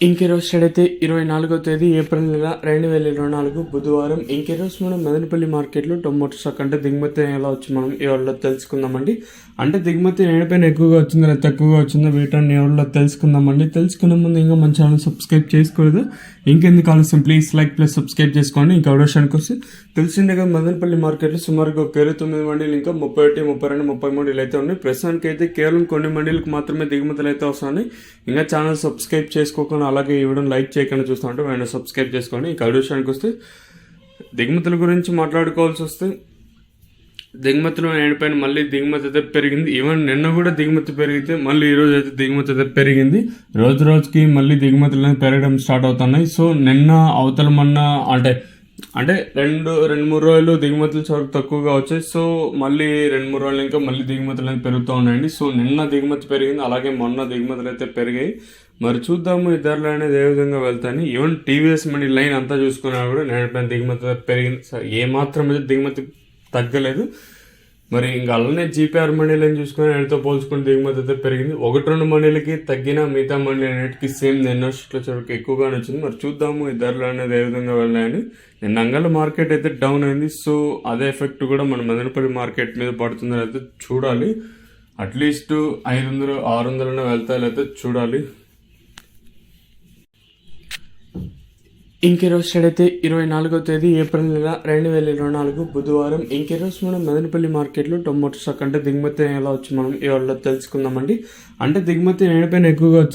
ఇంకెరోజు అయితే 24వ తేదీ ఏప్రిల్ నెల 2024 బుధవారం. ఇంకెరోజు మనం మదనపల్లి మార్కెట్లో టొమాటో స్టాక్ అంటే దిగుమతి ఎలా వచ్చి మనం ఎవరిలో తెలుసుకుందామండి. అంటే దిగుమతి నేడిపైన ఎక్కువగా వచ్చిందా లేదా తక్కువగా వచ్చిందా వీటన్ని ఎవరిలో తెలుసుకుందామండి. తెలుసుకునే ముందు ఇంకా మన ఛానల్ సబ్స్క్రైబ్ చేసుకోలేదు, ఇంకెందుకు ఆలస్యం ప్లీజ్ లైక్ ప్లస్ సబ్స్క్రైబ్ చేసుకోండి. ఇంకా విషయానికి వస్తే తెలిసిందే కదా, మదనపల్లి మార్కెట్లో సుమారుగా ఒక 29 మండీలు ఇంకా 31, 32, 33 అయితే ఉన్నాయి. ప్రస్తుతానికి అయితే కేవలం కొన్ని మండీలకు మాత్రమే దిగుమతులు అయితే వస్తున్నాయి. ఇంకా ఛానల్ సబ్స్క్రైబ్ చేసుకోకుండా అలాగే ఇవ్వడం లైక్ చేయకుండా చూస్తూ ఉంటే వెంటనే సబ్స్క్రైబ్ చేసుకోండి. ఇంకా విషయానికి వస్తే దిగుమతుల గురించి మాట్లాడుకోవాల్సి వస్తే దిగుమతులు నేడిపైన మళ్ళీ దిగుమతి అయితే పెరిగింది. ఈవెన్ నిన్న కూడా దిగుమతి పెరిగితే మళ్ళీ ఈరోజు అయితే దిగుమతి అయితే పెరిగింది. రోజు రోజుకి మళ్ళీ దిగుమతులు అనేది పెరగడం స్టార్ట్ అవుతున్నాయి. సో నిన్న అవతల మొన్న అంటే రెండు మూడు రోజులు దిగుమతులు చాలా తక్కువగా వచ్చాయి. సో మళ్ళీ 2-3 రోజులు ఇంకా మళ్ళీ దిగుమతులు అనేది పెరుగుతూ ఉన్నాయండి. సో నిన్న దిగుమతి పెరిగింది, అలాగే మొన్న దిగుమతులు అయితే పెరిగాయి. మరి చూద్దాము ఈ ధరలు అనేది ఏ విధంగా వెళ్తాయని. ఈవెన్ టీవీఎస్ మనీ లైన్ అంతా చూసుకున్నా కూడా నేడిపైన దిగుమతి పెరిగింది, ఏమాత్రం అయితే దిగుమతి తగ్గలేదు. మరి ఇంకా అలానే జీపీఆర్ మండీలను చూసుకొని నేటితో పోల్చుకుని దిగుమతి అయితే పెరిగింది. 1-2 మండీలకి తగ్గిన మిగతా మండీ అన్నిటికీ సేమ్ నిన్న చోటుకి ఎక్కువగానే వచ్చింది. మరి చూద్దాము ఈ ధరలు అనేది ఏ విధంగా వెళ్ళాయని. నిన్న అంగళ్ళ మార్కెట్ అయితే డౌన్ అయింది. సో అదే ఎఫెక్ట్ కూడా మన మదనపల్లి మార్కెట్ మీద పడుతుందని అయితే చూడాలి. అట్లీస్ట్ 500-600 వెళ్తాయి అయితే చూడాలి. ఇంకెరోజు అయితే 24వ తేదీ ఏప్రిల్ నెల 2024 బుధవారం. ఇంకెరోజు మనం మదనపల్లి మార్కెట్లో టొమాటో స్టాక్ అంటే దిగుమతి ఎలా వచ్చి మనం ఎవరిలో తెలుసుకుందామండి. అంటే దిగుమతి నేడిపైన ఎక్కువగా వచ్చింది